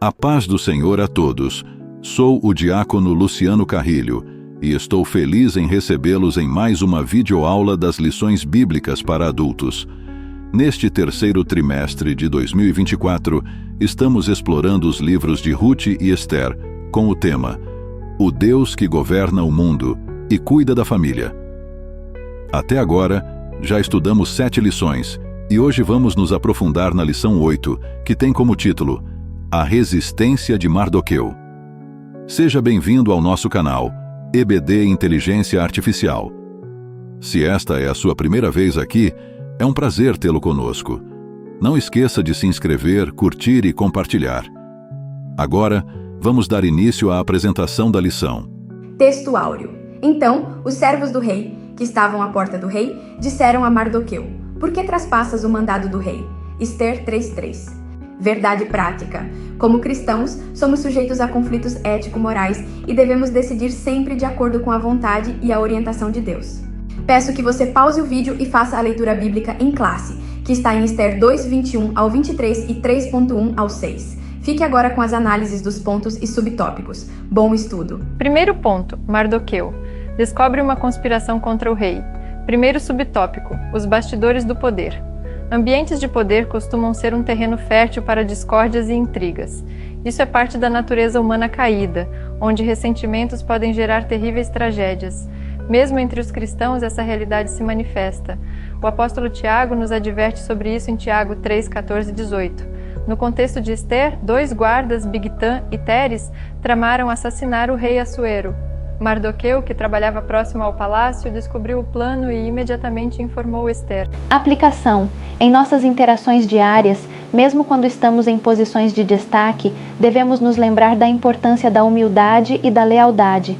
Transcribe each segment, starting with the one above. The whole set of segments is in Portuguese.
A paz do Senhor a todos. Sou o diácono Luciano Carrilho e estou feliz em recebê-los em mais uma videoaula das lições bíblicas para adultos. Neste terceiro trimestre de 2024, estamos explorando os livros de Ruth e Esther, com o tema O Deus que governa o mundo e cuida da família. Até agora, já estudamos 7 lições e hoje vamos nos aprofundar na lição 8, que tem como título A Resistência de Mardoqueu. Seja bem-vindo ao nosso canal, EBD Inteligência Artificial. Se esta é a sua primeira vez aqui, é um prazer tê-lo conosco. Não esqueça de se inscrever, curtir e compartilhar. Agora, vamos dar início à apresentação da lição. Texto áureo. Então, os servos do rei, que estavam à porta do rei, disseram a Mardoqueu: Por que traspassas o mandado do rei? Esther 3:3. Verdade prática. Como cristãos, somos sujeitos a conflitos ético-morais e devemos decidir sempre de acordo com a vontade e a orientação de Deus. Peço que você pause o vídeo e faça a leitura bíblica em classe, que está em Esther 2:21 ao 23 e 3.1 ao 6. Fique agora com as análises dos pontos e subtópicos. Bom estudo! Primeiro ponto, Mardoqueu. Descobre uma conspiração contra o rei. Primeiro subtópico, os bastidores do poder. Ambientes de poder costumam ser um terreno fértil para discórdias e intrigas. Isso é parte da natureza humana caída, onde ressentimentos podem gerar terríveis tragédias. Mesmo entre os cristãos, essa realidade se manifesta. O apóstolo Tiago nos adverte sobre isso em Tiago 3:14 e 18. No contexto de Esther, 2 guardas, Bigtã e Teres, tramaram assassinar o rei Assuero. Mardoqueu, que trabalhava próximo ao palácio, descobriu o plano e imediatamente informou Esther. Aplicação. Em nossas interações diárias, mesmo quando estamos em posições de destaque, devemos nos lembrar da importância da humildade e da lealdade.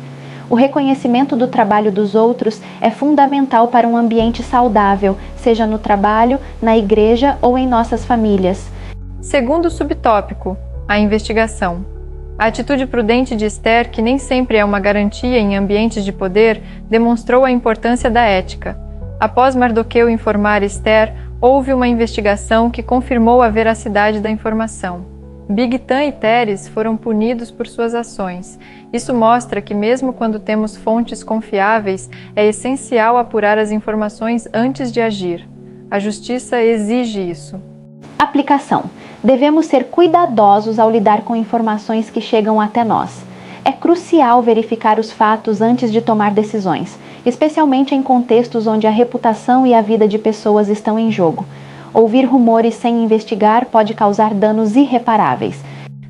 O reconhecimento do trabalho dos outros é fundamental para um ambiente saudável, seja no trabalho, na igreja ou em nossas famílias. Segundo subtópico, a investigação. A atitude prudente de Esther, que nem sempre é uma garantia em ambientes de poder, demonstrou a importância da ética. Após Mardoqueu informar Esther, houve uma investigação que confirmou a veracidade da informação. Bigtã e Teres foram punidos por suas ações. Isso mostra que mesmo quando temos fontes confiáveis, é essencial apurar as informações antes de agir. A justiça exige isso. Aplicação. Devemos ser cuidadosos ao lidar com informações que chegam até nós. É crucial verificar os fatos antes de tomar decisões, especialmente em contextos onde a reputação e a vida de pessoas estão em jogo. Ouvir rumores sem investigar pode causar danos irreparáveis.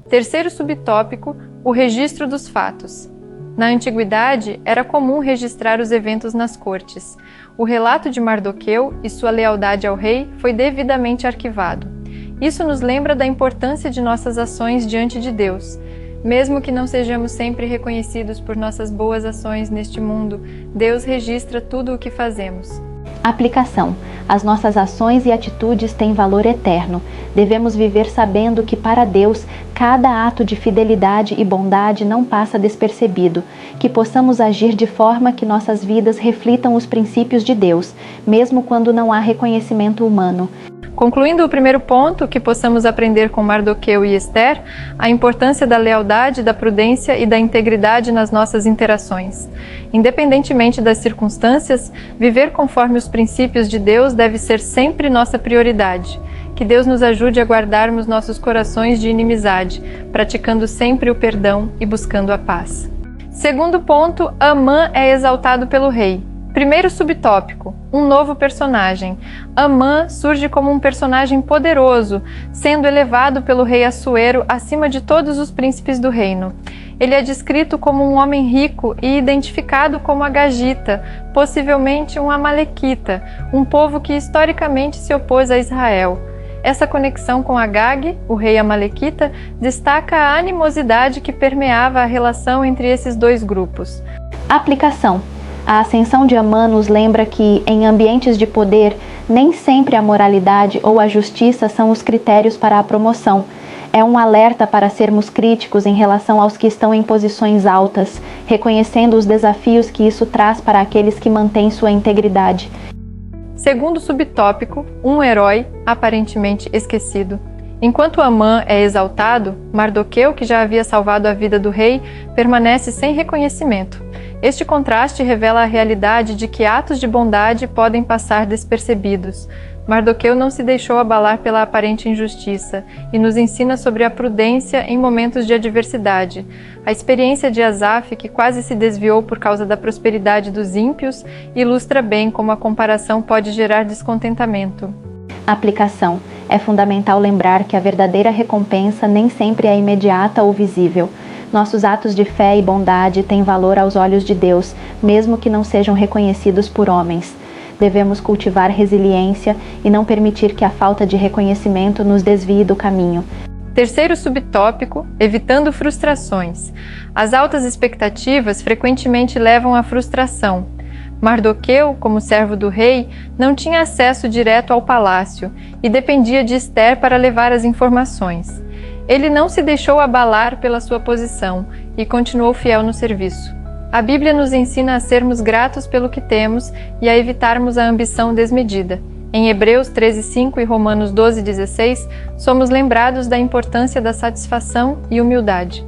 Terceiro subtópico, o registro dos fatos. Na antiguidade, era comum registrar os eventos nas cortes. O relato de Mardoqueu e sua lealdade ao rei foi devidamente arquivado. Isso nos lembra da importância de nossas ações diante de Deus. Mesmo que não sejamos sempre reconhecidos por nossas boas ações neste mundo, Deus registra tudo o que fazemos. Aplicação. As nossas ações e atitudes têm valor eterno. Devemos viver sabendo que para Deus, cada ato de fidelidade e bondade não passa despercebido. Que possamos agir de forma que nossas vidas reflitam os princípios de Deus, mesmo quando não há reconhecimento humano. Concluindo o primeiro ponto, que possamos aprender com Mardoqueu e Esther, a importância da lealdade, da prudência e da integridade nas nossas interações. Independentemente das circunstâncias, viver conforme os princípios de Deus deve ser sempre nossa prioridade. Que Deus nos ajude a guardarmos nossos corações de inimizade, praticando sempre o perdão e buscando a paz. Segundo ponto, Amã é exaltado pelo rei. Primeiro subtópico, um novo personagem. Amã surge como um personagem poderoso, sendo elevado pelo rei Assuero acima de todos os príncipes do reino. Ele é descrito como um homem rico e identificado como agagita, possivelmente um amalequita, um povo que historicamente se opôs a Israel. Essa conexão com Agag, o rei amalequita, destaca a animosidade que permeava a relação entre esses dois grupos. Aplicação. A ascensão de Amã nos lembra que, em ambientes de poder, nem sempre a moralidade ou a justiça são os critérios para a promoção. É um alerta para sermos críticos em relação aos que estão em posições altas, reconhecendo os desafios que isso traz para aqueles que mantêm sua integridade. Segundo subtópico, um herói aparentemente esquecido. Enquanto Amã é exaltado, Mardoqueu, que já havia salvado a vida do rei, permanece sem reconhecimento. Este contraste revela a realidade de que atos de bondade podem passar despercebidos. Mardoqueu não se deixou abalar pela aparente injustiça e nos ensina sobre a prudência em momentos de adversidade. A experiência de Asaf, que quase se desviou por causa da prosperidade dos ímpios, ilustra bem como a comparação pode gerar descontentamento. Aplicação. É fundamental lembrar que a verdadeira recompensa nem sempre é imediata ou visível. Nossos atos de fé e bondade têm valor aos olhos de Deus, mesmo que não sejam reconhecidos por homens. Devemos cultivar resiliência e não permitir que a falta de reconhecimento nos desvie do caminho. Terceiro subtópico, evitando frustrações. As altas expectativas frequentemente levam à frustração. Mardoqueu, como servo do rei, não tinha acesso direto ao palácio e dependia de Ester para levar as informações. Ele não se deixou abalar pela sua posição e continuou fiel no serviço. A Bíblia nos ensina a sermos gratos pelo que temos e a evitarmos a ambição desmedida. Em Hebreus 13:5 e Romanos 12:16, somos lembrados da importância da satisfação e humildade.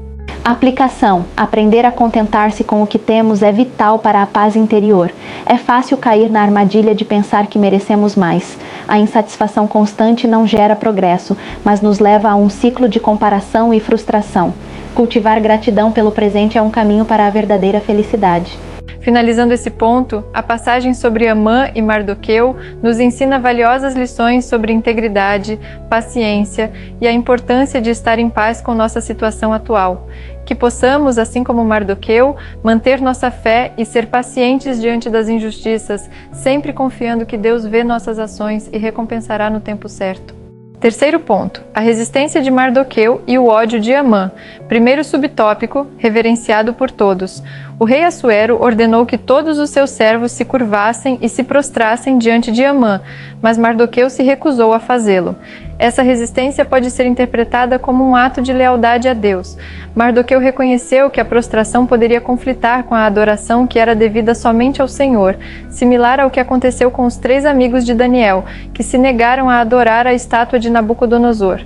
Aplicação. Aprender a contentar-se com o que temos é vital para a paz interior. É fácil cair na armadilha de pensar que merecemos mais. A insatisfação constante não gera progresso, mas nos leva a um ciclo de comparação e frustração. Cultivar gratidão pelo presente é um caminho para a verdadeira felicidade. Finalizando esse ponto, a passagem sobre Amã e Mardoqueu nos ensina valiosas lições sobre integridade, paciência e a importância de estar em paz com nossa situação atual. Que possamos, assim como Mardoqueu, manter nossa fé e ser pacientes diante das injustiças, sempre confiando que Deus vê nossas ações e recompensará no tempo certo. Terceiro ponto, a resistência de Mardoqueu e o ódio de Amã. Primeiro subtópico, reverenciado por todos. O rei Assuero ordenou que todos os seus servos se curvassem e se prostrassem diante de Amã, mas Mardoqueu se recusou a fazê-lo. Essa resistência pode ser interpretada como um ato de lealdade a Deus. Mardoqueu reconheceu que a prostração poderia conflitar com a adoração que era devida somente ao Senhor, similar ao que aconteceu com os 3 amigos de Daniel, que se negaram a adorar a estátua de Nabucodonosor.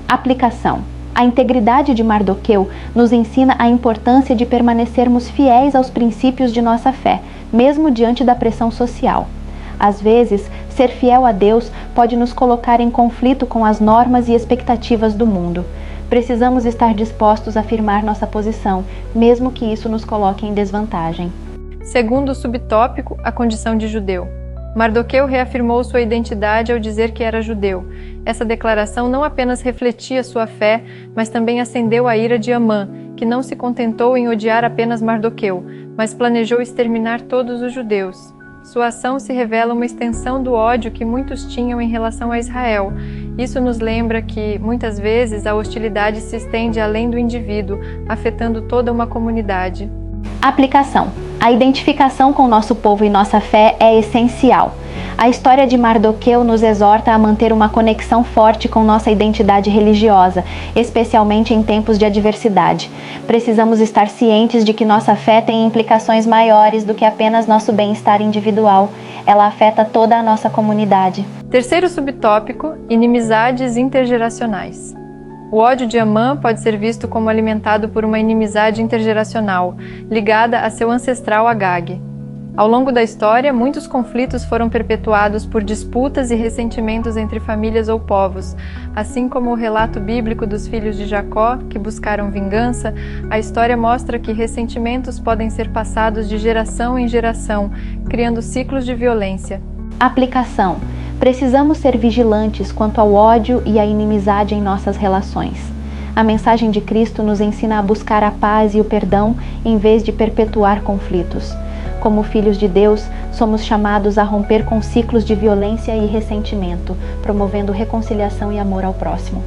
Aplicação. A integridade de Mardoqueu nos ensina a importância de permanecermos fiéis aos princípios de nossa fé, mesmo diante da pressão social. Às vezes, ser fiel a Deus pode nos colocar em conflito com as normas e expectativas do mundo. Precisamos estar dispostos a firmar nossa posição, mesmo que isso nos coloque em desvantagem. Segundo subtópico, a condição de judeu. Mardoqueu reafirmou sua identidade ao dizer que era judeu. Essa declaração não apenas refletia sua fé, mas também acendeu a ira de Amã, que não se contentou em odiar apenas Mardoqueu, mas planejou exterminar todos os judeus. Sua ação se revela uma extensão do ódio que muitos tinham em relação a Israel. Isso nos lembra que, muitas vezes, a hostilidade se estende além do indivíduo, afetando toda uma comunidade. Aplicação. A identificação com nosso povo e nossa fé é essencial. A história de Mardoqueu nos exorta a manter uma conexão forte com nossa identidade religiosa, especialmente em tempos de adversidade. Precisamos estar cientes de que nossa fé tem implicações maiores do que apenas nosso bem-estar individual. Ela afeta toda a nossa comunidade. Terceiro subtópico, inimizades intergeracionais. O ódio de Amã pode ser visto como alimentado por uma inimizade intergeracional, ligada a seu ancestral Agag. Ao longo da história, muitos conflitos foram perpetuados por disputas e ressentimentos entre famílias ou povos. Assim como o relato bíblico dos filhos de Jacó, que buscaram vingança, a história mostra que ressentimentos podem ser passados de geração em geração, criando ciclos de violência. Aplicação. Precisamos ser vigilantes quanto ao ódio e à inimizade em nossas relações. A mensagem de Cristo nos ensina a buscar a paz e o perdão em vez de perpetuar conflitos. Como filhos de Deus, somos chamados a romper com ciclos de violência e ressentimento, promovendo reconciliação e amor ao próximo.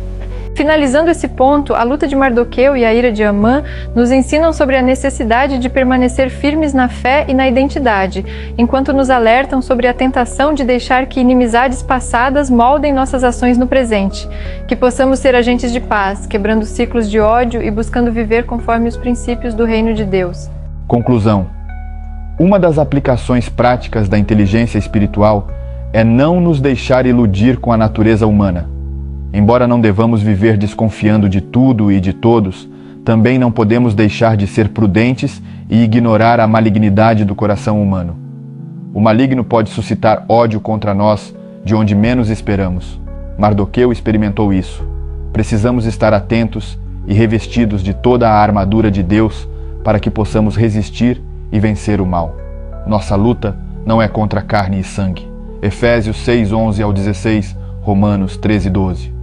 Finalizando esse ponto, a luta de Mardoqueu e a ira de Amã nos ensinam sobre a necessidade de permanecer firmes na fé e na identidade, enquanto nos alertam sobre a tentação de deixar que inimizades passadas moldem nossas ações no presente. Que possamos ser agentes de paz, quebrando ciclos de ódio e buscando viver conforme os princípios do reino de Deus. Conclusão. Uma das aplicações práticas da inteligência espiritual é não nos deixar iludir com a natureza humana. Embora não devamos viver desconfiando de tudo e de todos, também não podemos deixar de ser prudentes e ignorar a malignidade do coração humano. O maligno pode suscitar ódio contra nós de onde menos esperamos. Mardoqueu experimentou isso. Precisamos estar atentos e revestidos de toda a armadura de Deus para que possamos resistir e vencer o mal. Nossa luta não é contra carne e sangue. Efésios 6:11 ao 16, Romanos 13:12.